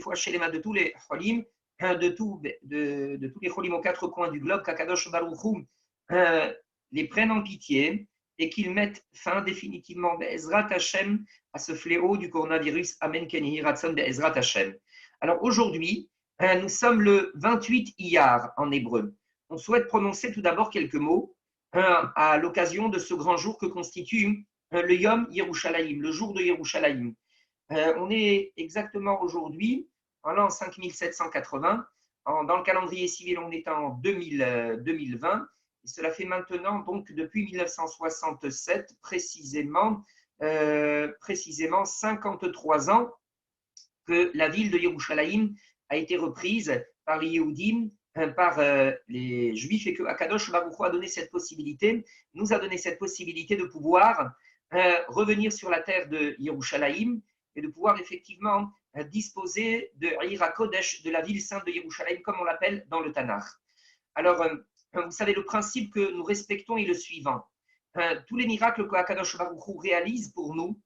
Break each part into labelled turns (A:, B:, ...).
A: fois chez les mains de tous les cholim, de tous les cholim aux quatre coins du globe, qu'Akadosh Baruch Hu les prennent en pitié et qu'ils mettent fin définitivement Be'ezrat Hashem à ce fléau du coronavirus. Amen Ken Yeh Ratzon Be'ezrat Hashem. Alors aujourd'hui, nous sommes le 28 Iyar en hébreu. On souhaite prononcer tout d'abord quelques mots à l'occasion de ce grand jour que constitue le Yom Yerushalayim, le jour de Yerushalayim. On est exactement aujourd'hui en l'an 5780. Dans le calendrier civil, on est en 2020. Et cela fait maintenant, donc, depuis 1967, précisément 53 ans que la ville de Yerushalayim a été reprise par les Yehudim, par les Juifs, et que Akadosh Baruch Hu a donné cette possibilité, nous a donné cette possibilité de pouvoir revenir sur la terre de Yerushalayim et de pouvoir effectivement disposer de Ira Kodesh, de la ville sainte de Yerushalayim, comme on l'appelle dans le Tanakh. Alors, vous savez, le principe que nous respectons est le suivant. Tous les miracles que Akadosh Baruch Hu réalise pour nous,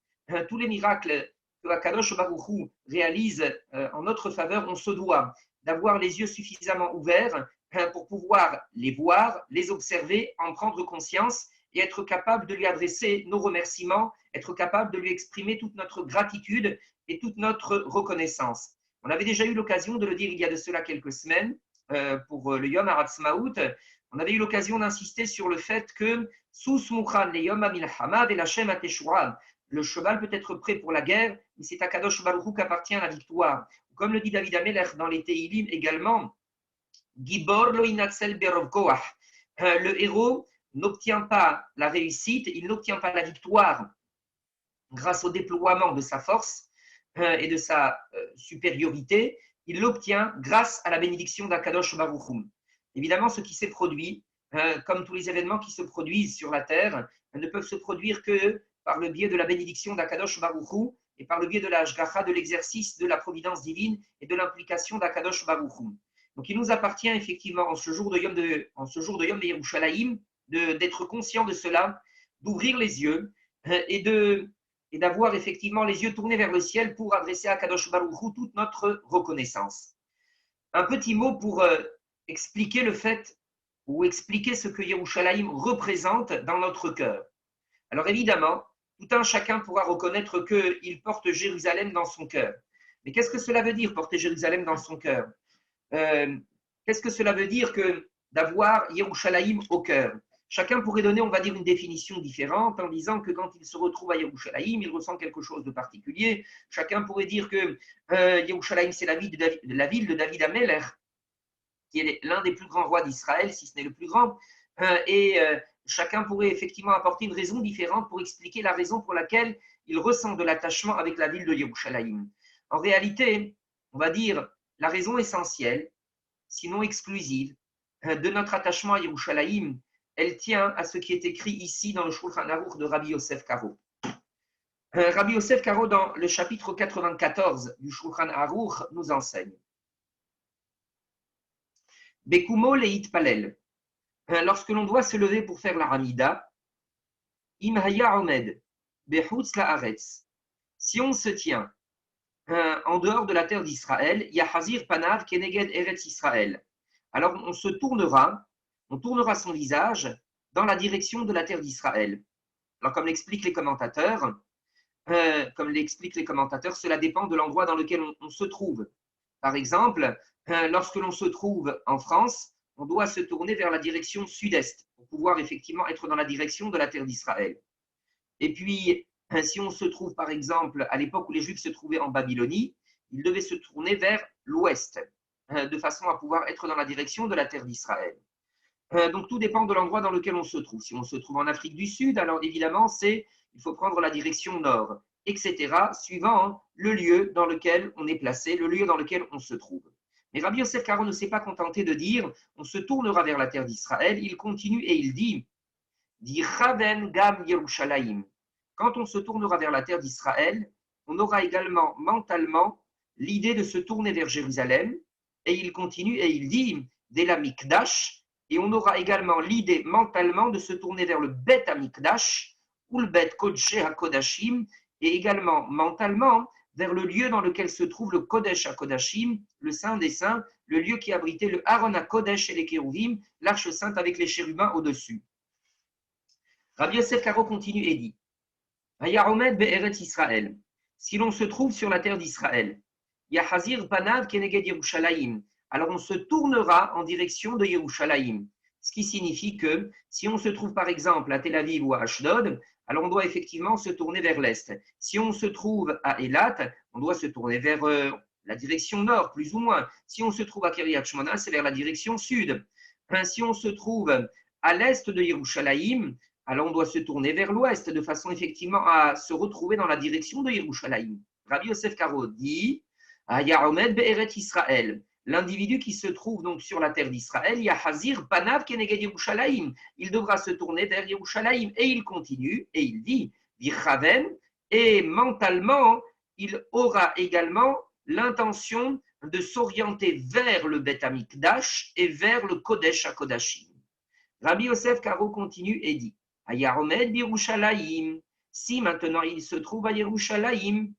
A: tous les miracles que Akadosh Baruch Hu réalise en notre faveur, on se doit d'avoir les yeux suffisamment ouverts pour pouvoir les voir, les observer, en prendre conscience et être capable de lui adresser nos remerciements, être capable de lui exprimer toute notre gratitude et toute notre reconnaissance. On avait déjà eu l'occasion de le dire il y a de cela quelques semaines pour le Yom Haratzmaut. On avait eu l'occasion d'insister sur le fait que sous Mukhan le Yom HaMilchama ve'Lashem HaTeshua, le cheval peut être prêt pour la guerre, mais c'est à Kadosh Baruch Hu qu'appartient la victoire. Comme le dit David Amelech dans les Tehilim également, Gibor lo inatzel berov koach. Le héros n'obtient pas la réussite, il n'obtient pas la victoire grâce au déploiement de sa force et de sa supériorité, il l'obtient grâce à la bénédiction d'Akadosh Baruch Hu. Évidemment, ce qui s'est produit, comme tous les événements qui se produisent sur la terre, ne peuvent se produire que par le biais de la bénédiction d'Akadosh Baruch Hu et par le biais de la Hashgacha, de l'exercice de la providence divine et de l'implication d'Akadosh Baruch Hu. Donc, il nous appartient effectivement en ce jour de Yom de Yerushalayim d'être conscient de cela, d'ouvrir les yeux et d'avoir effectivement les yeux tournés vers le ciel pour adresser à Kadosh Baruch Hu toute notre reconnaissance. Un petit mot pour expliquer le fait ou expliquer ce que Yerushalayim représente dans notre cœur. Alors évidemment, tout un chacun pourra reconnaître qu'il porte Jérusalem dans son cœur. Mais qu'est-ce que cela veut dire, porter Jérusalem dans son cœur? Qu'est-ce que cela veut dire que d'avoir Yerushalayim au cœur? Chacun pourrait donner, on va dire, une définition différente en disant que quand il se retrouve à Yerushalayim, il ressent quelque chose de particulier. Chacun pourrait dire que Yerushalayim, c'est la ville de David Amelech, qui est l'un des plus grands rois d'Israël, si ce n'est le plus grand. Chacun pourrait effectivement apporter une raison différente pour expliquer la raison pour laquelle il ressent de l'attachement avec la ville de Yerushalayim. En réalité, on va dire, la raison essentielle, sinon exclusive, de notre attachement à Yerushalayim, elle tient à ce qui est écrit ici dans le Shulchan Aruch de Rabbi Yosef Karo. Rabbi Yosef Karo, dans le chapitre 94 du Shulchan Aruch, nous enseigne. Bekumo leit palel. Lorsque l'on doit se lever pour faire la Hamida, im haya omed, bechutz laaretz. Si on se tient en dehors de la terre d'Israël, yahazir panav keneged eretz Israël. Alors on tournera son visage dans la direction de la terre d'Israël. Alors comme l'expliquent les commentateurs, cela dépend de l'endroit dans lequel on se trouve. Par exemple, lorsque l'on se trouve en France, on doit se tourner vers la direction sud-est pour pouvoir effectivement être dans la direction de la terre d'Israël. Et puis, si on se trouve par exemple à l'époque où les Juifs se trouvaient en Babylonie, ils devaient se tourner vers l'ouest de façon à pouvoir être dans la direction de la terre d'Israël. Donc tout dépend de l'endroit dans lequel on se trouve. Si on se trouve en Afrique du Sud, alors évidemment, il faut prendre la direction nord, etc., suivant le lieu dans lequel on est placé, le lieu dans lequel on se trouve. Mais Rabbi Yosef Karo ne s'est pas contenté de dire on se tournera vers la terre d'Israël. Il continue et il dit Chaven Gam Yerushalayim. Quand on se tournera vers la terre d'Israël, on aura également mentalement l'idée de se tourner vers Jérusalem. Et il continue et il dit Dela Mikdash. Et on aura également l'idée mentalement de se tourner vers le Bet Amikdash ou le Bet Kodshe HaKodashim et également mentalement vers le lieu dans lequel se trouve le Kodesh HaKodashim, le Saint des Saints, le lieu qui abritait le Aaron HaKodesh et les Kérouvim, l'arche sainte avec les chérubins au-dessus. Rabbi Yosef Karo continue et dit Hayaromed be'eretz Israël. Si l'on se trouve sur la terre d'Israël, Yahazir Panav Keneged Yerushalayim. Alors on se tournera en direction de Yerushalayim. Ce qui signifie que si on se trouve par exemple à Tel Aviv ou à Ashdod, alors on doit effectivement se tourner vers l'est. Si on se trouve à Eilat, on doit se tourner vers la direction nord, plus ou moins. Si on se trouve à Kiryat Shmona, c'est vers la direction sud. Si on se trouve à l'est de Yerushalayim, alors on doit se tourner vers l'ouest, de façon effectivement à se retrouver dans la direction de Yerushalayim. Rabbi Yosef Karo dit Yaromed be'eret Israël. L'individu qui se trouve donc sur la terre d'Israël, Yahazir Panav Keneged Yerushalayim. Il devra se tourner vers Yerushalayim. Et il continue, et il dit Vichaven, et mentalement, il aura également l'intention de s'orienter vers le Bet Amikdash et vers le Kodesh HaKodashim. Rabbi Yosef Karo continue et dit Ayaromed Yerushalayim. Si maintenant il se trouve à Yerushalayim,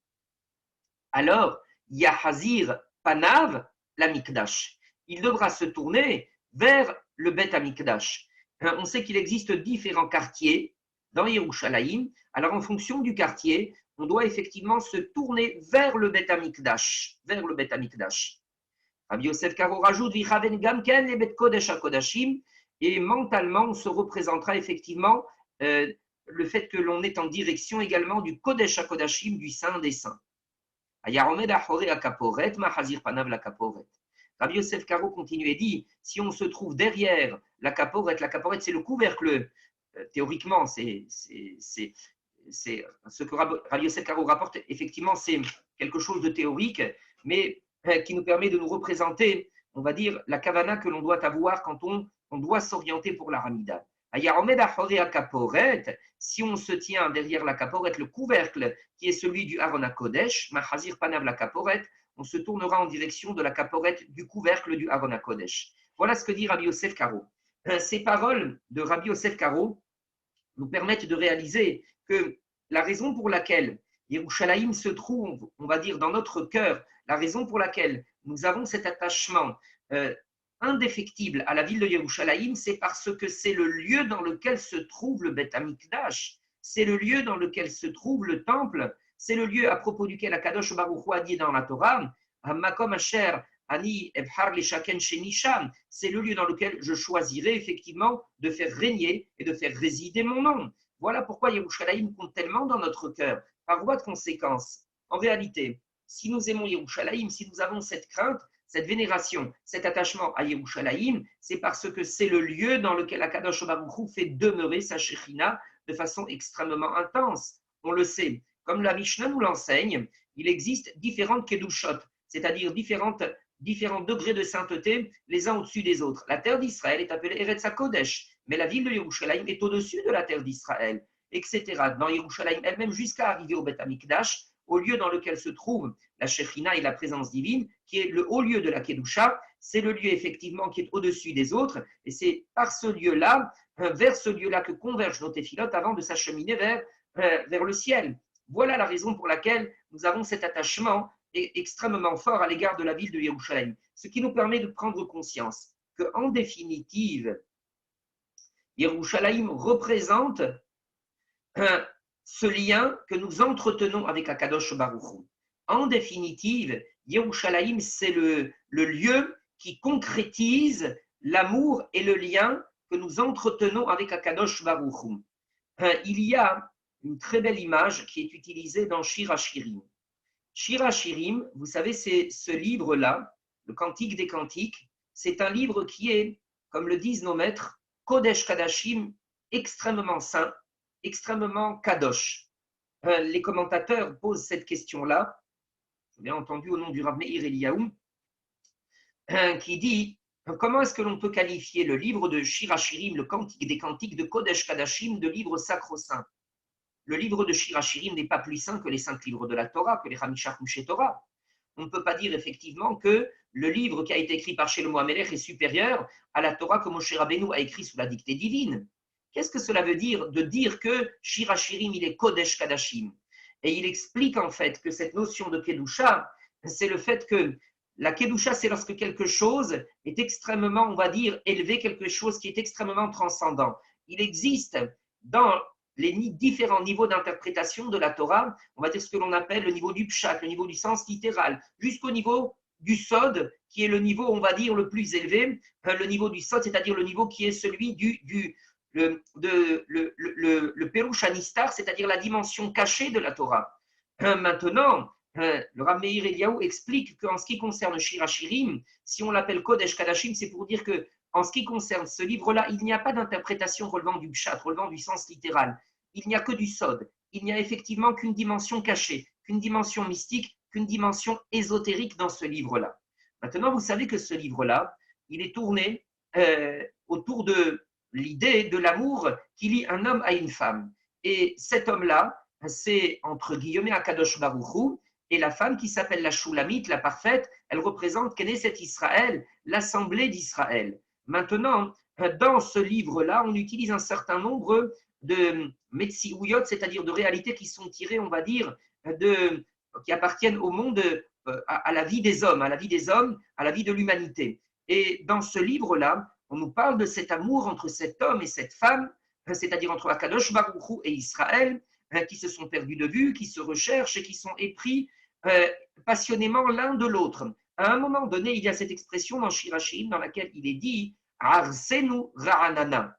A: alors Yahazir Panav la Mikdash. Il devra se tourner vers le Bet Amikdash. On sait qu'il existe différents quartiers dans Yerushalayim. Alors en fonction du quartier, on doit effectivement se tourner vers le Bet Amikdash. Vers le Bet Amikdash. Rabbi Yosef Karo rajoute Vichaven Gamken et Bet Kodesh HaKodashim. Et mentalement, on se représentera effectivement le fait que l'on est en direction également du Kodesh HaKodashim, du Saint des Saints. Ayaromed Achore Akaporet, Mahazir Panav la Kaporet. Rabbi Yosef Karo continue et dit si on se trouve derrière la Kaporet c'est le couvercle. Théoriquement, c'est ce que Rabbi Yosef Karo rapporte. Effectivement, c'est quelque chose de théorique, mais qui nous permet de nous représenter, on va dire, la kavana que l'on doit avoir quand on doit s'orienter pour la Hamida. Si on se tient derrière la kaporet, le couvercle qui est celui du Aaron HaKodesh, Mahazir Panav la kaporet, on se tournera en direction de la kaporet du couvercle du Aaron HaKodesh. Voilà ce que dit Rabbi Yosef Karo. Ces paroles de Rabbi Yosef Karo nous permettent de réaliser que la raison pour laquelle Yerushalayim se trouve, on va dire, dans notre cœur, la raison pour laquelle nous avons cet attachement indéfectible à la ville de Yerushalayim, c'est parce que c'est le lieu dans lequel se trouve le Bet Amikdash, c'est le lieu dans lequel se trouve le temple, c'est le lieu à propos duquel Akadosh Baruch Hu a dit dans la Torah, Makom Asher Ani Ebhar Leshaken Shenisham, c'est le lieu dans lequel je choisirai effectivement de faire régner et de faire résider mon nom. Voilà pourquoi Yerushalayim compte tellement dans notre cœur. Par voie de conséquence, en réalité, si nous aimons Yerushalayim, si nous avons cette crainte, cette vénération, cet attachement à Yerushalayim, c'est parce que c'est le lieu dans lequel Akadosh Baruch Hu fait demeurer sa Shekhinah de façon extrêmement intense. On le sait, comme la Mishnah nous l'enseigne, il existe différentes Kedushot, c'est-à-dire différents degrés de sainteté les uns au-dessus des autres. La terre d'Israël est appelée Eretz HaKodesh, mais la ville de Yerushalayim est au-dessus de la terre d'Israël, etc. Dans Yerushalayim elle-même, jusqu'à arriver au Bet Amikdash, au lieu dans lequel se trouve la Shekhinah et la présence divine, qui est le haut lieu de la Kedusha, c'est le lieu effectivement qui est au-dessus des autres, et c'est par ce lieu-là, vers ce lieu-là que convergent nos téphilotes avant de s'acheminer vers le ciel. Voilà la raison pour laquelle nous avons cet attachement extrêmement fort à l'égard de la ville de Yerushalayim, ce qui nous permet de prendre conscience qu'en définitive, Yerushalayim représente ce lien que nous entretenons avec Akadosh Baruch Hu. En définitive, Yerushalayim, c'est le lieu qui concrétise l'amour et le lien que nous entretenons avec Akadosh Baruch Hu. Il y a une très belle image qui est utilisée dans Shir HaShirim. Shir HaShirim, vous savez, c'est ce livre-là, le Cantique des Cantiques, c'est un livre qui est, comme le disent nos maîtres, Kodesh Kadashim, extrêmement saint, extrêmement kadosh. Les commentateurs posent cette question-là, bien entendu au nom du Rav Meir Eliyahu, qui dit comment est-ce que l'on peut qualifier le livre de Shir HaShirim, le Cantique des Cantiques de Kodesh Kadashim, de livre sacro-saint. Le livre de Shir HaShirim n'est pas plus saint que les 5 livres de la Torah, que les Hamishah Mouché Torah. On ne peut pas dire effectivement que le livre qui a été écrit par Shlomo HaMelech est supérieur à la Torah que Moshe Rabbeinu a écrit sous la dictée divine. Qu'est-ce que cela veut dire de dire que Shir HaShirim, il est Kodesh Kadashim? Et il explique en fait que cette notion de Kedusha, c'est le fait que la Kedusha, c'est lorsque quelque chose est extrêmement, on va dire, élevé, quelque chose qui est extrêmement transcendant. Il existe dans les différents niveaux d'interprétation de la Torah, on va dire ce que l'on appelle le niveau du pshat, le niveau du sens littéral, jusqu'au niveau du sod, qui est le niveau, on va dire, le plus élevé, le niveau du sod, c'est-à-dire le niveau qui est celui le Perush Anistar, c'est-à-dire la dimension cachée de la Torah. Maintenant, le Rav Meir Eliyahu explique qu'en ce qui concerne Shir HaShirim, si on l'appelle Kodesh Kadashim, c'est pour dire que en ce qui concerne ce livre-là, il n'y a pas d'interprétation relevant du pshat, relevant du sens littéral. Il n'y a que du sod. Il n'y a effectivement qu'une dimension cachée, qu'une dimension mystique, qu'une dimension ésotérique dans ce livre-là. Maintenant, vous savez que ce livre-là, il est tourné autour de l'idée de l'amour qui lie un homme à une femme. Et cet homme-là, c'est entre guillemets Akadosh Baruch Hu, et la femme qui s'appelle la Shulamite, la parfaite, elle représente Knesset Israël, l'Assemblée d'Israël. Maintenant, dans ce livre-là, on utilise un certain nombre de Metsiouyot, c'est-à-dire de réalités qui sont tirées, on va dire, qui appartiennent au monde, à la vie des hommes, à la vie des hommes, à la vie de l'humanité. Et dans ce livre-là, on nous parle de cet amour entre cet homme et cette femme, c'est-à-dire entre Akadosh Baruch Hu et Israël, qui se sont perdus de vue, qui se recherchent et qui sont épris passionnément l'un de l'autre. À un moment donné, il y a cette expression dans Shir HaShirim dans laquelle il est dit Arsenu Ra'anana.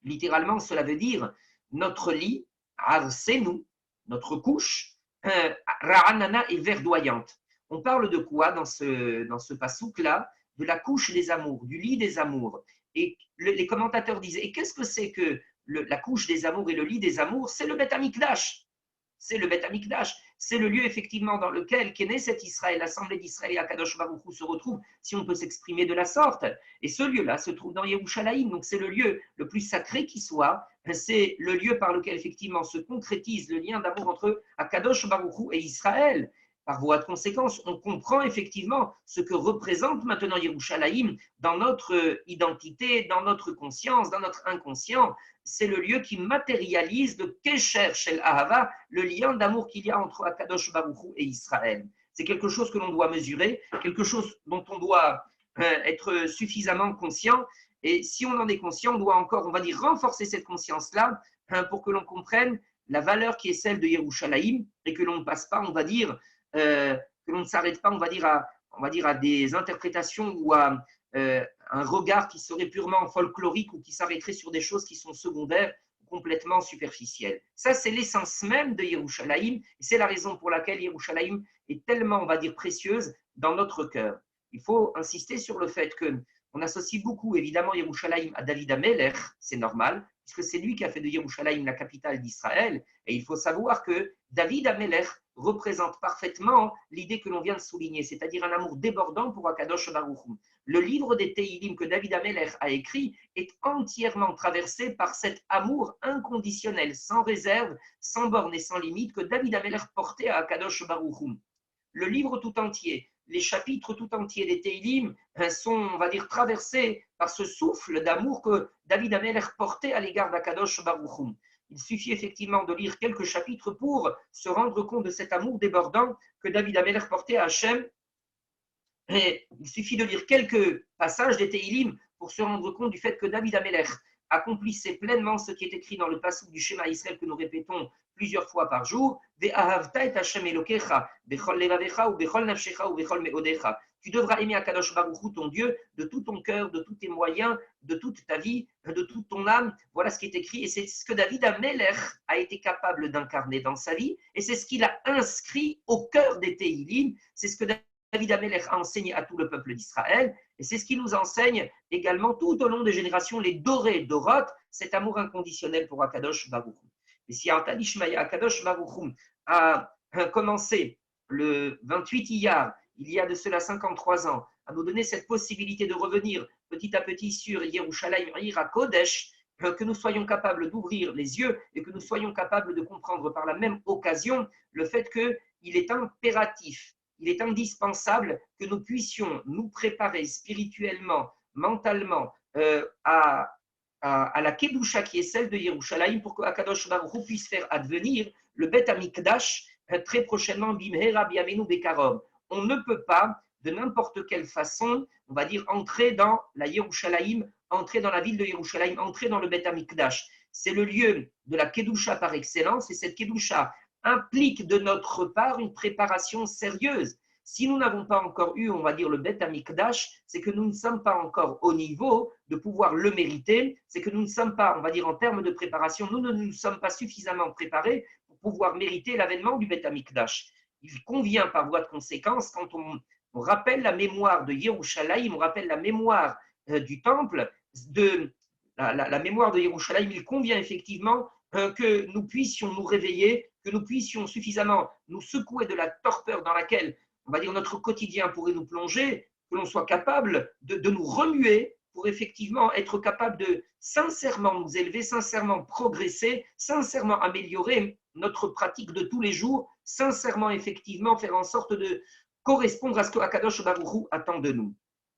A: Littéralement, cela veut dire notre lit, Arsenu, notre couche, Ra'anana est verdoyante. On parle de quoi dans ce pasouk-là? De la couche des amours, du lit des amours. Et les commentateurs disaient, et qu'est-ce que c'est que la couche des amours et le lit des amours? C'est le Beth Amikdash. C'est le Beth Amikdash. C'est le lieu effectivement dans lequel Knesset Israël, l'Assemblée d'Israël et Akadosh Baruch Hu se retrouvent, si on peut s'exprimer de la sorte. Et ce lieu-là se trouve dans Yerushalayim, donc c'est le lieu le plus sacré qui soit. C'est le lieu par lequel effectivement se concrétise le lien d'amour entre Akadosh Baruch Hu et Israël. Par voie de conséquence, on comprend effectivement ce que représente maintenant Yerushalayim dans notre identité, dans notre conscience, dans notre inconscient. C'est le lieu qui matérialise le Kesher Shel Ahava, le lien d'amour qu'il y a entre Akadosh Baruch Hu et Israël. C'est quelque chose que l'on doit mesurer, quelque chose dont on doit être suffisamment conscient. Et si on en est conscient, on doit encore, on va dire, renforcer cette conscience-là pour que l'on comprenne la valeur qui est celle de Yerushalayim et que l'on ne passe pas, on va dire, que l'on ne s'arrête pas, on va dire à des interprétations ou à un regard qui serait purement folklorique ou qui s'arrêterait sur des choses qui sont secondaires, complètement superficielles. Ça, c'est l'essence même de Yerushalayim et c'est la raison pour laquelle Yerushalayim est tellement, on va dire, précieuse dans notre cœur. Il faut insister sur le fait qu'on associe beaucoup, évidemment, Yerushalayim à David HaMelech, c'est normal, puisque c'est lui qui a fait de Yerushalayim la capitale d'Israël. Et il faut savoir que David HaMelech représente parfaitement l'idée que l'on vient de souligner, c'est-à-dire un amour débordant pour Akadosh Baruch Hu. Le livre des Teilim que David HaMelech a écrit est entièrement traversé par cet amour inconditionnel, sans réserve, sans borne et sans limite que David HaMelech portait à Akadosh Baruch Hu. Le livre tout entier, les chapitres tout entiers des Teilim sont, on va dire, traversés par ce souffle d'amour que David HaMelech portait à l'égard d'Akadosh Baruch Hu. Il suffit effectivement de lire quelques chapitres pour se rendre compte de cet amour débordant que David HaMelech portait à Hachem. Et il suffit de lire quelques passages des Teilim pour se rendre compte du fait que David HaMelech accomplissait pleinement ce qui est écrit dans le passage du Shema Israël que nous répétons plusieurs fois par jour. Tu devras aimer Akadosh Baruch Hu, ton Dieu, de tout ton cœur, de tous tes moyens, de toute ta vie, de toute ton âme. Voilà ce qui est écrit. Et c'est ce que David HaMelech a été capable d'incarner dans sa vie. Et c'est ce qu'il a inscrit au cœur des Teilim. C'est ce que David HaMelech a enseigné à tout le peuple d'Israël. Et c'est ce qui nous enseigne également tout au long des générations, les Doré, Dorot, cet amour inconditionnel pour Akadosh Baruch Hu. Et si Akadosh Baruch Hu a commencé le 28 Iyar, il y a de cela 53 ans, à nous donner cette possibilité de revenir petit à petit sur Yerushalayim, Ira Kodesh, que nous soyons capables d'ouvrir les yeux et que nous soyons capables de comprendre par la même occasion le fait qu'il est impératif, il est indispensable que nous puissions nous préparer spirituellement, mentalement à la Kedusha qui est celle de Yerushalayim pour que Akadosh Baruch Hu puisse faire advenir le Bet Amikdash très prochainement, Bimhera Biamenu Bekarom. On ne peut pas, de n'importe quelle façon, on va dire, entrer dans la Yerushalayim, entrer dans la ville de Yerushalayim, entrer dans le Bet Amikdash. C'est le lieu de la Kedusha par excellence, et cette Kedusha implique de notre part une préparation sérieuse. Si nous n'avons pas encore eu, on va dire, le Bet Amikdash, c'est que nous ne sommes pas encore au niveau de pouvoir le mériter, c'est que nous ne sommes pas, on va dire, en termes de préparation, nous ne nous sommes pas suffisamment préparés pour pouvoir mériter l'avènement du Bet Amikdash. Il convient par voie de conséquence, quand on rappelle la mémoire de Yerushalayim, on rappelle la mémoire du temple, de la mémoire de Yerushalayim, il convient effectivement que nous puissions nous réveiller, que nous puissions suffisamment nous secouer de la torpeur dans laquelle, on va dire, notre quotidien pourrait nous plonger, que l'on soit capable de nous remuer pour effectivement être capable de sincèrement nous élever, sincèrement progresser, sincèrement améliorer notre pratique de tous les jours, sincèrement effectivement faire en sorte de correspondre à ce que Akadosh Baruch Hu attend de nous.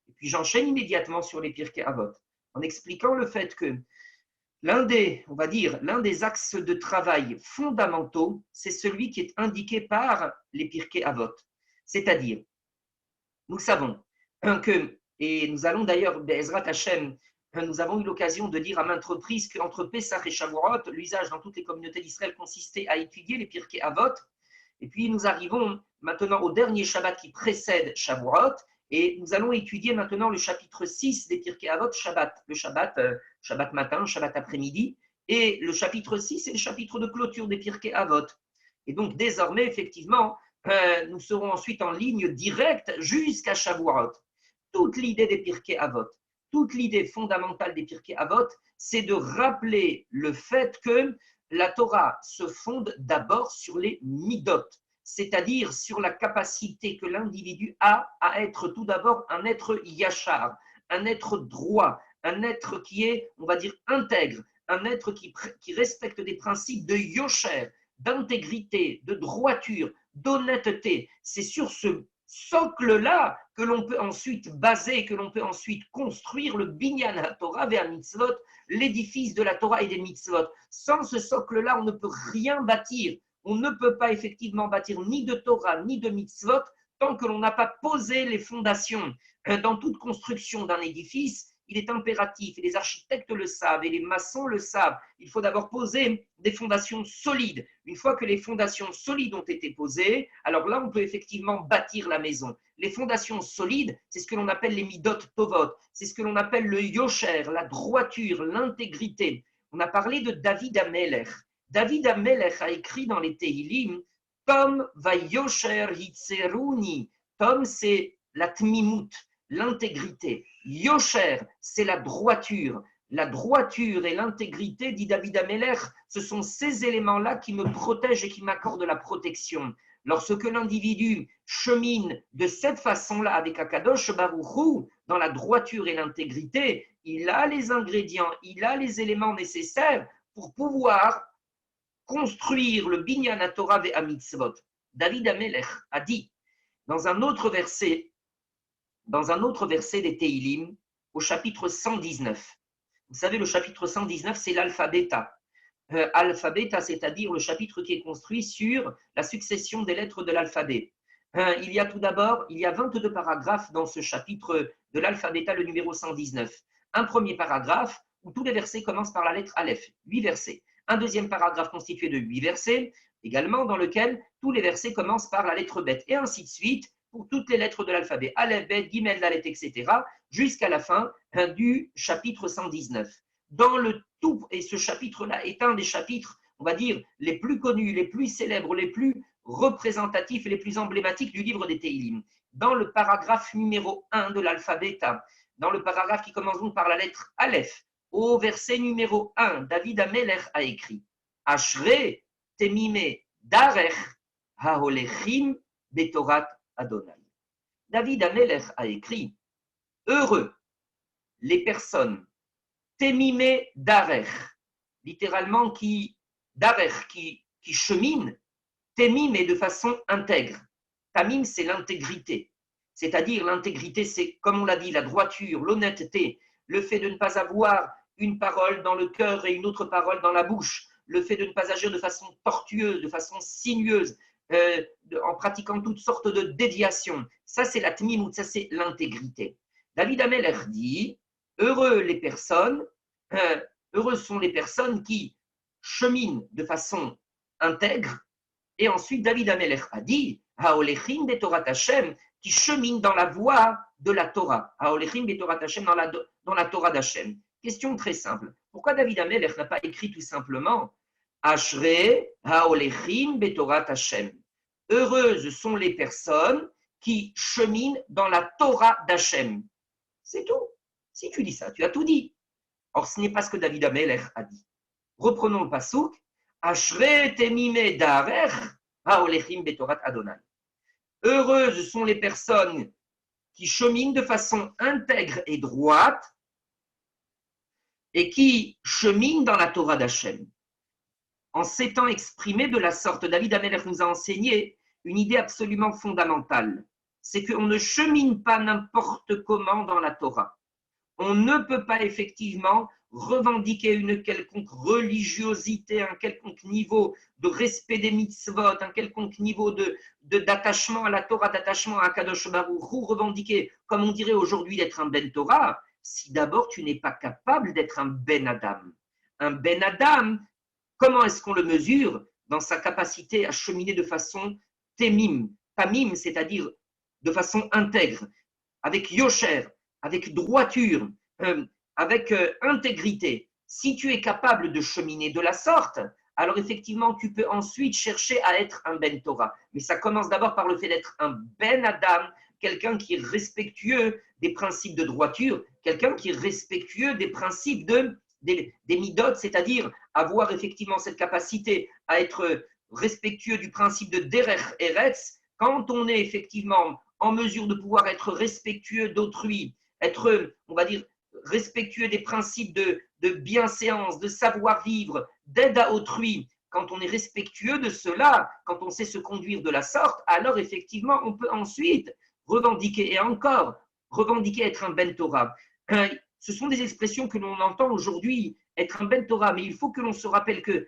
A: Et puis j'enchaîne immédiatement sur les Pirkei Avot en expliquant le fait que l'un des axes de travail fondamentaux, c'est celui qui est indiqué par les Pirkei Avot. C'est-à-dire, nous savons que, et nous allons d'ailleurs, Be'ezrat Hashem, nous avons eu l'occasion de dire à maintes reprises qu'entre Pessah et Shavuot, l'usage dans toutes les communautés d'Israël consistait à étudier les Pirkei Avot. Et puis nous arrivons maintenant au dernier Shabbat qui précède Shavuot, et nous allons étudier maintenant le chapitre 6 des Pirkei Avot, le Shabbat matin, Shabbat après-midi, et le chapitre 6 c'est le chapitre de clôture des Pirkei Avot. Et donc désormais, effectivement, nous serons ensuite en ligne directe jusqu'à Shavuot. Toute l'idée des Pirkei Avot, toute l'idée fondamentale des Pirkei Avot, c'est de rappeler le fait que la Torah se fonde d'abord sur les midot, c'est-à-dire sur la capacité que l'individu a à être tout d'abord un être yachar, un être droit, un être qui est, on va dire, intègre, un être qui respecte des principes de yosher, d'intégrité, de droiture, d'honnêteté. C'est sur ce socle-là que l'on peut ensuite baser, que l'on peut ensuite construire le binyan ha-Torah ve'ha mitzvot, l'édifice de la Torah et des mitzvot. Sans ce socle-là, on ne peut rien bâtir. On ne peut pas effectivement bâtir ni de Torah ni de mitzvot tant que l'on n'a pas posé les fondations. Dans toute construction d'un édifice, il est impératif, et les architectes le savent, et les maçons le savent, il faut d'abord poser des fondations solides. Une fois que les fondations solides ont été posées, alors là, on peut effectivement bâtir la maison. Les fondations solides, c'est ce que l'on appelle les midot tovot, c'est ce que l'on appelle le yosher, la droiture, l'intégrité. On a parlé de David Amelech. David Amelech a écrit dans les Tehilim, Tom va yosher hitzeruni. Tom, c'est la tmimut, l'intégrité. Yosher, c'est la droiture. La droiture et l'intégrité, dit David Amelech, ce sont ces éléments-là qui me protègent et qui m'accordent la protection. Lorsque l'individu chemine de cette façon-là avec Akadosh Baruch Hu, dans la droiture et l'intégrité, il a les ingrédients, il a les éléments nécessaires pour pouvoir construire le binyan ha-Torah ve'ha mitzvot. David Amelech a dit dans un autre verset des Tehilim, au chapitre 119. Vous savez, le chapitre 119, c'est l'alphabéta. Alphabéta, c'est-à-dire le chapitre qui est construit sur la succession des lettres de l'alphabet. Il y a tout d'abord, il y a 22 paragraphes dans ce chapitre de l'alphabéta, le numéro 119. Un premier paragraphe où tous les versets commencent par la lettre Aleph, 8 versets. Un deuxième paragraphe constitué de 8 versets, également dans lequel tous les versets commencent par la lettre Bet, et ainsi de suite pour toutes les lettres de l'alphabet, Aleph, Bet, Gimel, Dalet, etc., jusqu'à la fin du chapitre 119. Dans le tout, et ce chapitre-là est un des chapitres, on va dire, les plus connus, les plus célèbres, les plus représentatifs et les plus emblématiques du livre des Tehilim. Dans le paragraphe numéro 1 de l'alphabet, dans le paragraphe qui commence donc par la lettre Aleph, au verset numéro 1, David Amelech a écrit Ashre temime darech haolechim betorat Adonai. David Amelech a écrit heureux les personnes temime darech, littéralement qui cheminent, temim est de façon intègre. Tamim, c'est l'intégrité. C'est-à-dire, l'intégrité, c'est, comme on l'a dit, la droiture, l'honnêteté, le fait de ne pas avoir une parole dans le cœur et une autre parole dans la bouche, le fait de ne pas agir de façon tortueuse, de façon sinueuse, en pratiquant toutes sortes de déviations. Ça, c'est la tmimout, ça, c'est l'intégrité. David Ameler dit, heureux les personnes, heureuses sont les personnes qui cheminent de façon intègre. Et ensuite, David Ameler a dit, Haolechim betorat Hashem, qui cheminent dans la voie de la Torah. Haolechim betorat Hashem, dans la Torah d'Hashem. Question très simple. Pourquoi David Ameler n'a pas écrit tout simplement Ashrei Haolechim betorat Hashem? Heureuses sont les personnes qui cheminent dans la Torah d'Hashem. C'est tout. Si tu dis ça, tu as tout dit. Or, ce n'est pas ce que David Ameler a dit. Reprenons le passouk. Ashrei temime darer haolechim betorat Adonai. Heureuses sont les personnes qui cheminent de façon intègre et droite et qui cheminent dans la Torah d'Hachem. En s'étant exprimé de la sorte, David Ameler nous a enseigné une idée absolument fondamentale. C'est qu'on ne chemine pas n'importe comment dans la Torah. On ne peut pas effectivement revendiquer une quelconque religiosité, un quelconque niveau de respect des mitzvot, un quelconque niveau d'attachement à la Torah, d'attachement à Kadosh Baruch Hu, revendiquer, comme on dirait aujourd'hui, d'être un Ben Torah, si d'abord tu n'es pas capable d'être un Ben Adam. Un Ben Adam, comment est-ce qu'on le mesure? Dans sa capacité à cheminer de façon témim, tamim, c'est-à-dire de façon intègre, avec yosher, avec droiture, avec intégrité. Si tu es capable de cheminer de la sorte, alors effectivement, tu peux ensuite chercher à être un Ben Torah. Mais ça commence d'abord par le fait d'être un Ben Adam, quelqu'un qui est respectueux des principes de droiture, quelqu'un qui est respectueux des principes des midot, c'est-à-dire avoir effectivement cette capacité à être respectueux du principe de Derer Eretz. Quand on est effectivement en mesure de pouvoir être respectueux d'autrui, être, on va dire, respectueux des principes de bienséance, de savoir-vivre, d'aide à autrui, quand on est respectueux de cela, quand on sait se conduire de la sorte, alors effectivement, on peut ensuite revendiquer, et encore, revendiquer être un Ben Torah. Ce sont des expressions que l'on entend aujourd'hui, être un Ben Torah, mais il faut que l'on se rappelle que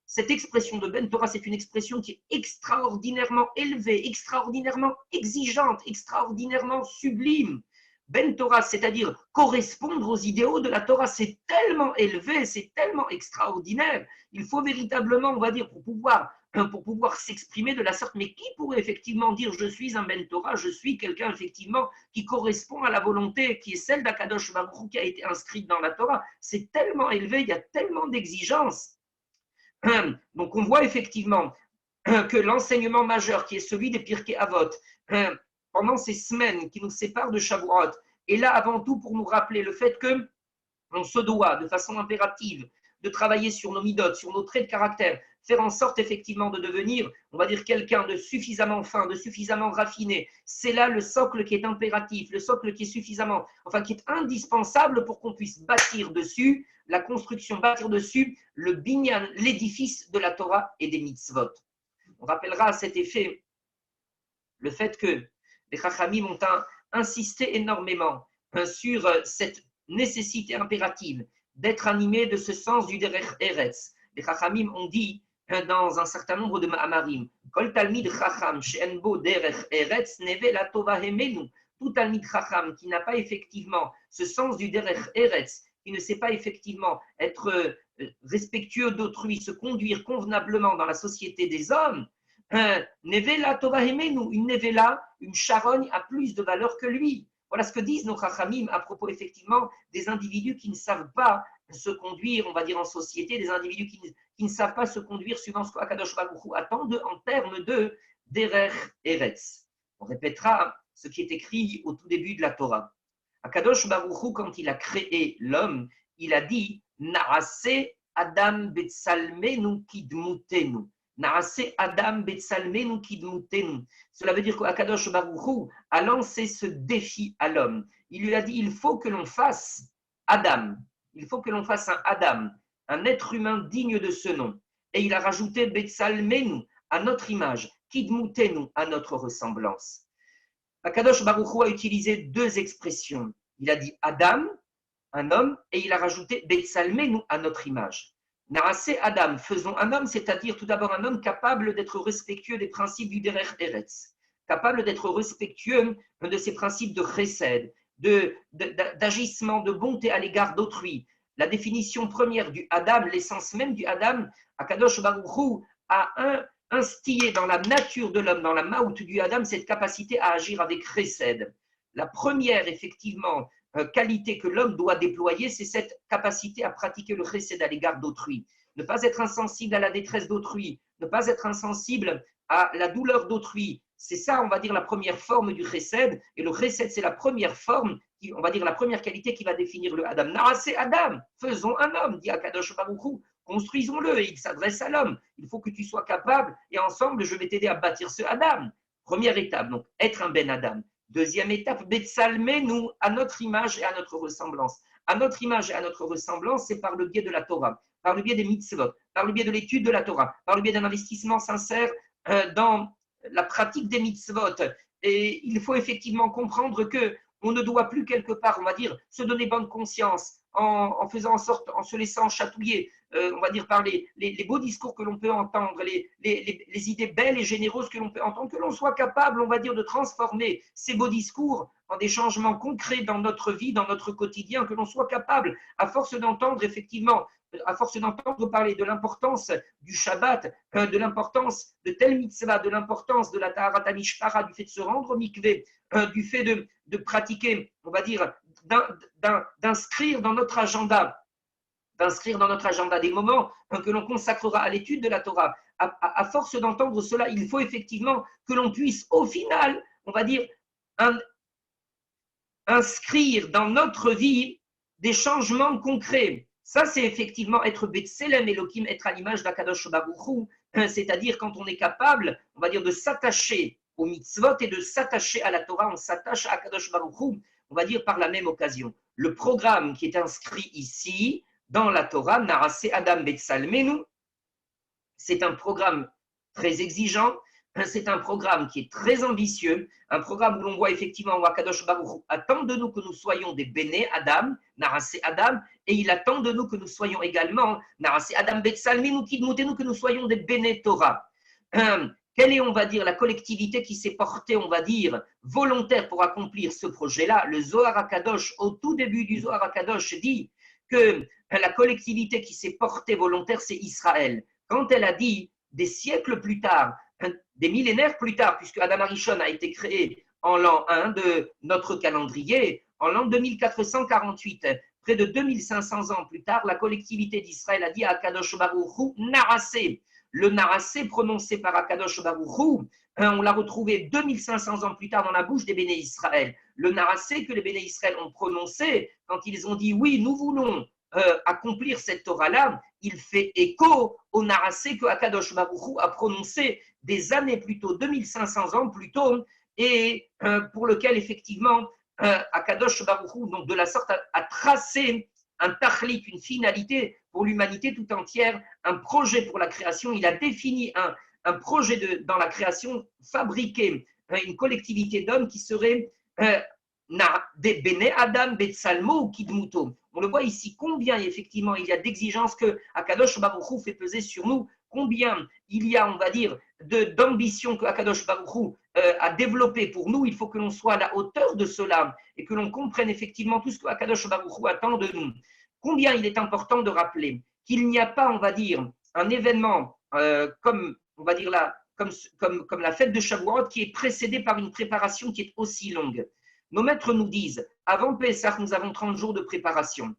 A: cette expression de Ben Torah, c'est une expression qui est extraordinairement élevée, extraordinairement exigeante, extraordinairement sublime. Ben Torah, c'est-à-dire correspondre aux idéaux de la Torah, c'est tellement élevé, c'est tellement extraordinaire. Il faut véritablement, on va dire, pour pouvoir s'exprimer de la sorte, mais qui pourrait effectivement dire je suis un Ben Torah, je suis quelqu'un effectivement qui correspond à la volonté qui est celle d'Akadosh Baruch Hu qui a été inscrite dans la Torah. C'est tellement élevé, il y a tellement d'exigences. Donc on voit effectivement que l'enseignement majeur qui est celui des Pirkei Avot, pendant ces semaines qui nous séparent de Shavuot, est là avant tout pour nous rappeler le fait qu'on se doit de façon impérative de travailler sur nos midot, sur nos traits de caractère, faire en sorte effectivement de devenir, on va dire, quelqu'un de suffisamment fin, de suffisamment raffiné. C'est là le socle qui est impératif, le socle qui est suffisamment, enfin qui est indispensable pour qu'on puisse bâtir dessus la construction, bâtir dessus le binyan, l'édifice de la Torah et des mitzvot. On rappellera à cet effet le fait que les Chachamim ont insisté énormément sur cette nécessité impérative d'être animé de ce sens du Derech Eretz. Les Chachamim ont dit dans un certain nombre de Ma'amarim, Kol Talmid Chacham she'en bo Derech Eretz neve la tova hemenu. Tout Talmid Chacham qui n'a pas effectivement ce sens du Derech Eretz, qui ne sait pas effectivement être respectueux d'autrui, se conduire convenablement dans la société des hommes, Nevela Tova Hemenu, une Nevela, une charogne a plus de valeur que lui. Voilà ce que disent nos Chachamim à propos effectivement des individus qui ne savent pas se conduire, on va dire en société, des individus qui ne savent pas se conduire suivant ce qu'Akadosh Baruch Hu attend en termes de Derer Eretz. On répétera ce qui est écrit au tout début de la Torah. Akadosh Baruch Hu, quand il a créé l'homme, il a dit Naase Adam Betsalmenu Kidmutenu. Naase Adam Betsalmenu Kidmutenu. Cela veut dire qu'Akadosh Baruch Hu a lancé ce défi à l'homme. Il lui a dit il faut que l'on fasse Adam. Il faut que l'on fasse un Adam, un être humain digne de ce nom. Et il a rajouté Betsalmenu à notre image, Kidmutenu à notre ressemblance. Akadosh Baruch Hu a utilisé deux expressions. Il a dit Adam, un homme, et il a rajouté Betsalmenu à notre image. Narase Adam, faisons un homme, c'est-à-dire tout d'abord un homme capable d'être respectueux des principes du Derer Eretz, capable d'être respectueux de ces principes de chesed, d'agissement, de bonté à l'égard d'autrui. La définition première du Adam, l'essence même du Adam, Akadosh Baruch Hu a instillé dans la nature de l'homme, dans la maout du Adam, cette capacité à agir avec chesed. La première, effectivement, qualité que l'homme doit déployer, c'est cette capacité à pratiquer le chesed à l'égard d'autrui. Ne pas être insensible à la détresse d'autrui, ne pas être insensible à la douleur d'autrui. C'est ça, on va dire, la première forme du chesed. Et le chesed, c'est la première forme, on va dire, la première qualité qui va définir le Adam. Narase Adam, faisons un homme, dit Akadosh Baruch Hu, construisons-le. Et il s'adresse à l'homme. Il faut que tu sois capable, et ensemble, je vais t'aider à bâtir ce Adam. Première étape, donc, être un Ben Adam. Deuxième étape, Betsalmenu, à notre image et à notre ressemblance. À notre image et à notre ressemblance, c'est par le biais de la Torah, par le biais des mitzvot, par le biais de l'étude de la Torah, par le biais d'un investissement sincère dans la pratique des mitzvot. Et il faut effectivement comprendre que on ne doit plus quelque part, on va dire, se donner bonne conscience en faisant en sorte, en se laissant chatouiller, on va dire, par les beaux discours que l'on peut entendre, les idées belles et généreuses que l'on peut entendre, que l'on soit capable, on va dire, de transformer ces beaux discours en des changements concrets dans notre vie, dans notre quotidien, que l'on soit capable, à force d'entendre effectivement, à force d'entendre parler de l'importance du Shabbat, de l'importance de telle mitzvah, de l'importance de la Taharat HaMishpara, du fait de se rendre au mikvé, du fait de pratiquer, on va dire, d'inscrire dans notre agenda des moments que l'on consacrera à l'étude de la Torah. À force d'entendre cela, il faut effectivement que l'on puisse, au final, on va dire, inscrire dans notre vie des changements concrets. Ça, c'est effectivement être Betselem Elohim, être à l'image d'Akadosh Baruch Hu, c'est-à-dire quand on est capable, on va dire, de s'attacher aux mitzvot et de s'attacher à la Torah, on s'attache à Akadosh Baruch Hu, on va dire par la même occasion. Le programme qui est inscrit ici, dans la Torah, Narase Adam Betsalmenu, c'est un programme très exigeant, c'est un programme qui est très ambitieux, un programme où l'on voit effectivement où Akadosh Baruch Hu attend de nous que nous soyons des Béné Adam, Narase Adam, et il attend de nous que nous soyons également Narase Adam Betsalmenu, Kidmutenu, que nous soyons des Béné Torah. Quelle est, on va dire, la collectivité qui s'est portée, on va dire, volontaire pour accomplir ce projet-là? Le Zohar HaKadosh, au tout début du Zohar HaKadosh, dit que la collectivité qui s'est portée volontaire, c'est Israël. Quand elle a dit, des siècles plus tard, des millénaires plus tard, puisque Adam Arishon a été créé en l'an 1 de notre calendrier, en l'an 2448, près de 2500 ans plus tard, la collectivité d'Israël a dit à Akadosh Baruch Hu, Narasé. Le Narasé prononcé par Akadosh Baruch Hu, on l'a retrouvé 2500 ans plus tard dans la bouche des Béné Israël. Le Narasé que les Béné Israël ont prononcé quand ils ont dit oui, nous voulons accomplir cette Torah-là, il fait écho au Narasé que Akadosh Baruch Hu a prononcé des années plus tôt, 2500 ans plus tôt, et pour lequel effectivement Akadosh Baruch Hu, donc de la sorte, a tracé un tachlit, une finalité pour l'humanité tout entière, un projet pour la création. Il a défini un projet dans la création, fabriquer une collectivité d'hommes qui serait des Bene Adam Betsalmo ou Kidmuto. On le voit ici, combien effectivement il y a d'exigences que Akadosh Baruch Hu fait peser sur nous, combien il y a, on va dire, d'ambition que Akadosh Baruch Hu a développé pour nous. Il faut que l'on soit à la hauteur de cela et que l'on comprenne effectivement tout ce que Akadosh Baruch Hu attend de nous. Combien il est important de rappeler qu'il n'y a pas, on va dire, un événement comme, on va dire là, comme la fête de Shavuot qui est précédée par une préparation qui est aussi longue. Nos maîtres nous disent, avant Pessah, nous avons 30 jours de préparation.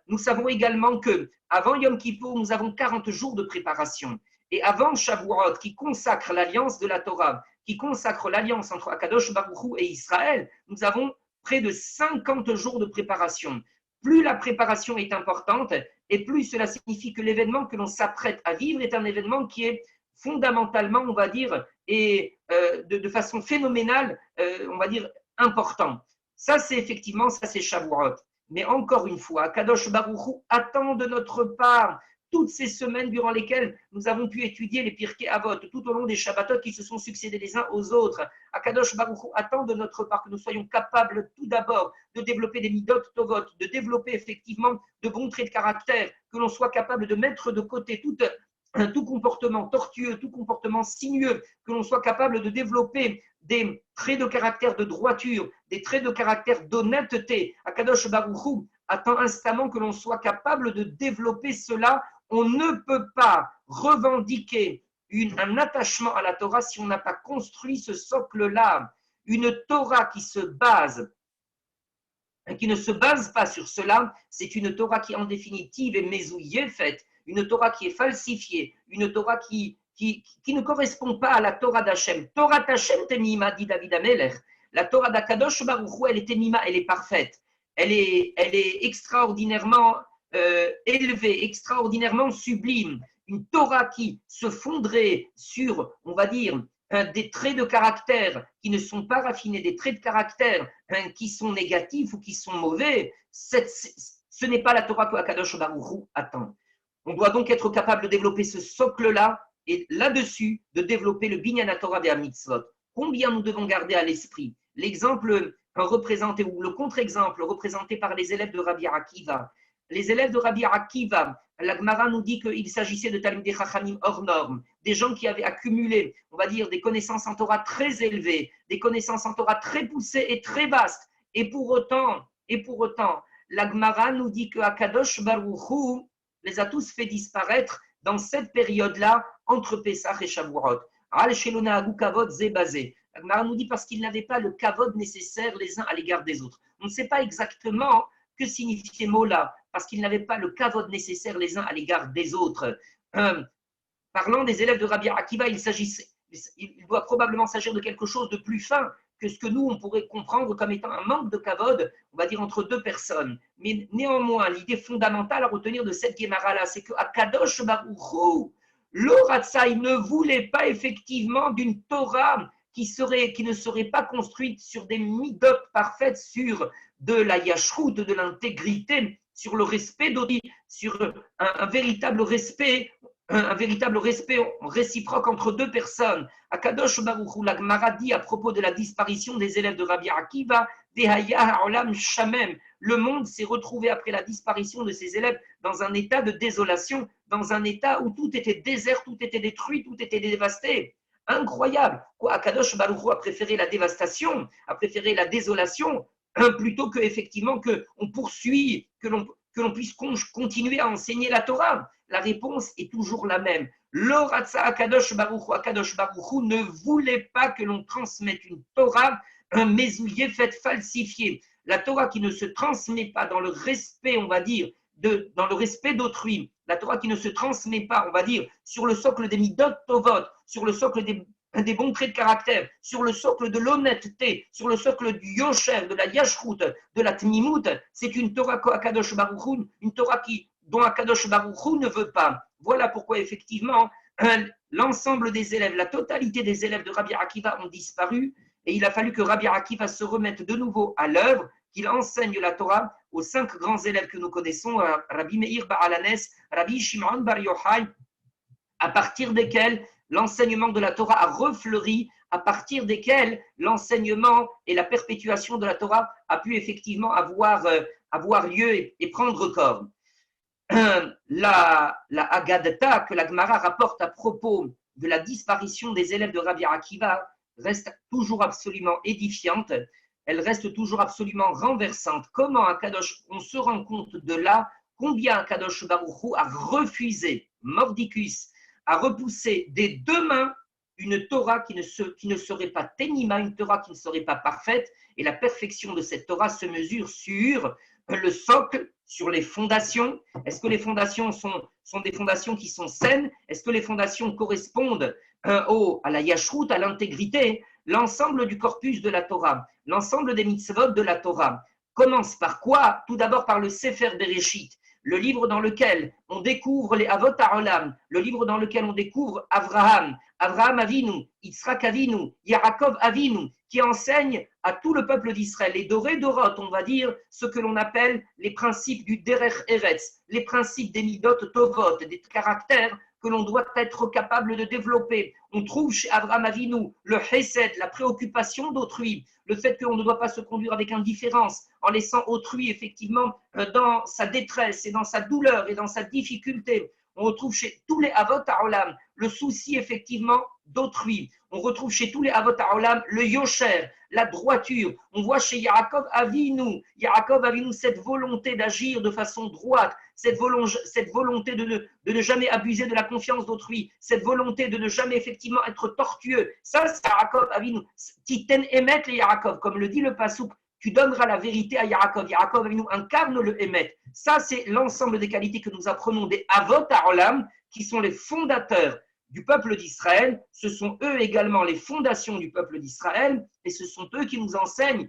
A: Nous savons également que avant Yom Kippour, nous avons 40 jours de préparation. Et avant Shavuot, qui consacre l'alliance de la Torah, qui consacre l'alliance entre Akadosh Baruch Hu et Israël, nous avons près de 50 jours de préparation. Plus la préparation est importante, et plus cela signifie que l'événement que l'on s'apprête à vivre est un événement qui est fondamentalement, on va dire, et de façon phénoménale, on va dire, important. Ça, c'est effectivement, ça c'est Shavuot. Mais encore une fois, Kadosh Baruch Hu attend de notre part toutes ces semaines durant lesquelles nous avons pu étudier les Pirkei Avot, tout au long des Shabbatot qui se sont succédés les uns aux autres. Akadosh Baruch Hu attend de notre part que nous soyons capables tout d'abord de développer des midot tovot, de développer effectivement de bons traits de caractère, que l'on soit capable de mettre de côté tout comportement tortueux, tout comportement sinueux, que l'on soit capable de développer des traits de caractère de droiture, des traits de caractère d'honnêteté. Akadosh Baruch Hu attend instamment que l'on soit capable de développer cela. On ne peut pas revendiquer un attachement à la Torah si on n'a pas construit ce socle-là. Une Torah qui ne se base pas sur cela, c'est une Torah qui en définitive est mezouillée, faite, une Torah qui est falsifiée, une Torah qui ne correspond pas à la Torah d'Hachem. Torah d'Hachem temima, dit David Amelech. La Torah d'Akadosh Baruch Hu, elle est temima, elle est parfaite. Elle est extraordinairement élevée, extraordinairement sublime. Une Torah qui se fonderait sur, on va dire, des traits de caractère qui ne sont pas raffinés, des traits de caractère qui sont négatifs ou qui sont mauvais, ce n'est pas la Torah que Akadosh Baruch Hu attend. On doit donc être capable de développer ce socle-là et là-dessus de développer le Binyan Torah des Mitzvot. Combien nous devons garder à l'esprit l'exemple représenté ou le contre-exemple représenté par les élèves de Rabbi Akiva. Les élèves de Rabbi Akiva, la Gemara nous dit qu'il s'agissait de Talmidei Chachamim hors normes, des gens qui avaient accumulé, on va dire, des connaissances en Torah très élevées, des connaissances en Torah très poussées et très vastes. Et pour autant, la Gemara nous dit que Akadosh Baruch Hu les a tous fait disparaître dans cette période-là entre Pesach et Shavuot. Al Shelona Agu Kavod Zebazé. La Gemara nous dit parce qu'ils n'avaient pas le kavod nécessaire les uns à l'égard des autres. On ne sait pas exactement que signifiait ce mot-là, parce qu'ils n'avaient pas le kavod nécessaire les uns à l'égard des autres. Parlant des élèves de Rabbi Akiva, il doit probablement s'agir de quelque chose de plus fin que ce que nous, on pourrait comprendre comme étant un manque de kavod, on va dire entre deux personnes. Mais néanmoins, l'idée fondamentale à retenir de cette Gemara-là, c'est que Akadosh Baruch Hu, l'Oratza, il ne voulait pas effectivement d'une Torah qui ne serait pas construite sur des midot parfaites, sur de la yashrout, de l'intégrité, sur le respect d'autrui, sur un véritable respect réciproque entre deux personnes. Akadosh Baruch Hu, la Gemara dit à propos de la disparition des élèves de Rabbi Akiva, Dehaya Olam Shamem. Le monde s'est retrouvé après la disparition de ses élèves dans un état de désolation, dans un état où tout était désert, tout était détruit, tout était dévasté. Incroyable. Akadosh Baruch Hu a préféré la dévastation, a préféré la désolation, plutôt que effectivement qu'on poursuit, que l'on puisse continuer à enseigner la Torah. La réponse est toujours la même. L'Oratza Akadosh Baruch Hu ne voulait pas que l'on transmette une Torah mezouillée, faite falsifiée. La Torah qui ne se transmet pas dans le respect, on va dire, dans le respect d'autrui, la Torah qui ne se transmet pas, on va dire, sur le socle des midot tovot, sur le socle des bons traits de caractère, sur le socle de l'honnêteté, sur le socle du yosher, de la yashrut, de la tmimout, c'est une Torah Akadosh Baruch Hu, une Torah dont Akadosh Baruch Hu ne veut pas. Voilà pourquoi effectivement l'ensemble des élèves, la totalité des élèves de Rabbi Akiva ont disparu et il a fallu que Rabbi Akiva se remette de nouveau à l'œuvre, qu'il enseigne la Torah aux 5 grands élèves que nous connaissons, Rabbi Meir Bar Alanes, Rabbi Shimon Bar Yochai, à partir desquels l'enseignement de la Torah a refleuri, à partir desquels l'enseignement et la perpétuation de la Torah a pu effectivement avoir lieu et prendre corps. La Haggadah que la Gemara rapporte à propos de la disparition des élèves de Rabbi Akiva reste toujours absolument édifiante, elle reste toujours absolument renversante. Comment on se rend compte de là combien Akadosh Baruch Hu a refusé, mordicus, a repoussé des 2 mains une Torah qui ne serait pas ténima, une Torah qui ne serait pas parfaite, et la perfection de cette Torah se mesure sur le socle, sur les fondations. Est-ce que les fondations sont des fondations qui sont saines? Est-ce que les fondations correspondent à la yashrut, à l'intégrité? L'ensemble du corpus de la Torah, l'ensemble des mitzvot de la Torah commence par quoi? Tout d'abord par le Sefer Bereshit. le livre dans lequel on découvre les Avot HaOlam, le livre dans lequel on découvre Avraham Avinu, Yitzhak Avinu, Yaakov Avinu, qui enseigne à tout le peuple d'Israël, les Doré Dorot, on va dire, ce que l'on appelle les principes du Derech Eretz, les principes des Midot Tovot, des caractères que l'on doit être capable de développer. On trouve chez Avraham Avinu le Hesed, la préoccupation d'autrui, le fait que l'on ne doit pas se conduire avec indifférence, en laissant autrui effectivement dans sa détresse et dans sa douleur et dans sa difficulté. On retrouve chez tous les Avot HaOlam le souci effectivement d'autrui. On retrouve chez tous les Avot HaOlam le Yosher, la droiture. On voit chez Yaakov Avinu cette volonté d'agir de façon droite, cette volonté de ne jamais abuser de la confiance d'autrui, cette volonté de ne jamais effectivement être tortueux. Ça, c'est Yaakov Avinu. Titen emet le Yaakov, comme le dit le Passouk, tu donneras la vérité à Yaakov. Yaakov Avinu incarne le Emet. Ça, c'est l'ensemble des qualités que nous apprenons des Avot HaOlam, qui sont les fondateurs du peuple d'Israël. Ce sont eux également les fondations du peuple d'Israël, et ce sont eux qui nous enseignent.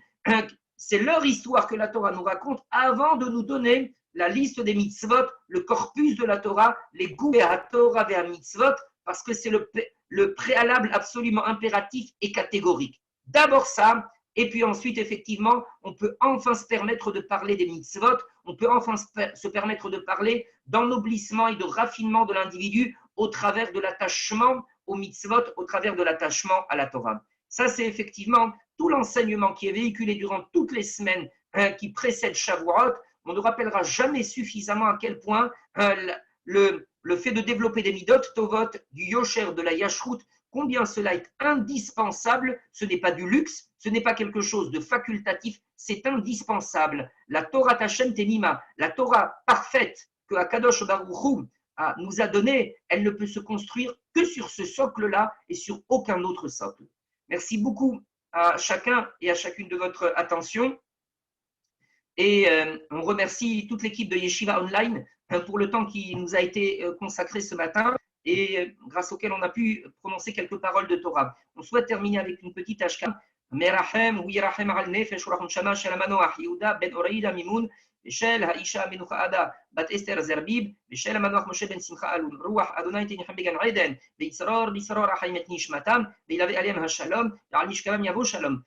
A: C'est leur histoire que la Torah nous raconte avant de nous donner la liste des mitzvot, le corpus de la Torah, les goûts à Torah et à mitzvot, parce que c'est le préalable absolument impératif et catégorique. D'abord ça, et puis ensuite, effectivement, on peut enfin se permettre de parler des mitzvot, on peut enfin se permettre de parler d'ennoblissement et de raffinement de l'individu au travers de l'attachement aux mitzvot, au travers de l'attachement à la Torah. Ça, c'est effectivement tout l'enseignement qui est véhiculé durant toutes les semaines qui précèdent Shavuot. On ne rappellera jamais suffisamment à quel point le fait de développer des midot tovot, du yosher, de la yashrut, combien cela est indispensable. Ce n'est pas du luxe, ce n'est pas quelque chose de facultatif, c'est indispensable. La Torah Hashem Tenima, la Torah parfaite que Akadosh Baruch Hu nous a donnée, elle ne peut se construire que sur ce socle-là et sur aucun autre socle. Merci beaucoup à chacun et à chacune de votre attention. Et on remercie toute l'équipe de Yeshiva Online pour le temps qui nous a été consacré ce matin et grâce auquel on a pu prononcer quelques paroles de Torah. On souhaite terminer avec une petite ashka. Merachem, Wirachem al Nefesh, Urachon Shama, Shel Manoach, Yehuda, Ben Oreida Mimoun, Shel Haisha Menucha Ada, Bat Esther Zerbib, Shel Manoach Moshe Ben Simcha Alun, Ruach Adonai Tenichem Began Eden, Beitzror, Bisror, Achaimet Nishmatam, Beilave Alem HaShalom, Yal Mishkavam Yavo Shalom.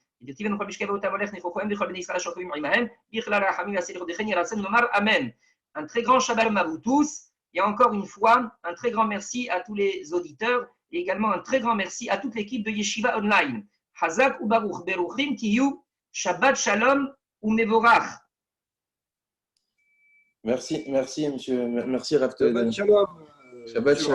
A: Amen. Un très grand Shabbat à vous tous. Et encore une fois, un très grand merci à tous les auditeurs et également un très grand merci à toute l'équipe de Yeshiva Online. Hazak ou Baruch Beruchim Tiyu, Shabbat Shalom ou Mevorach.
B: Merci, monsieur. Merci, Rav
C: Shabbat Shalom.
B: Shabbat Shalom.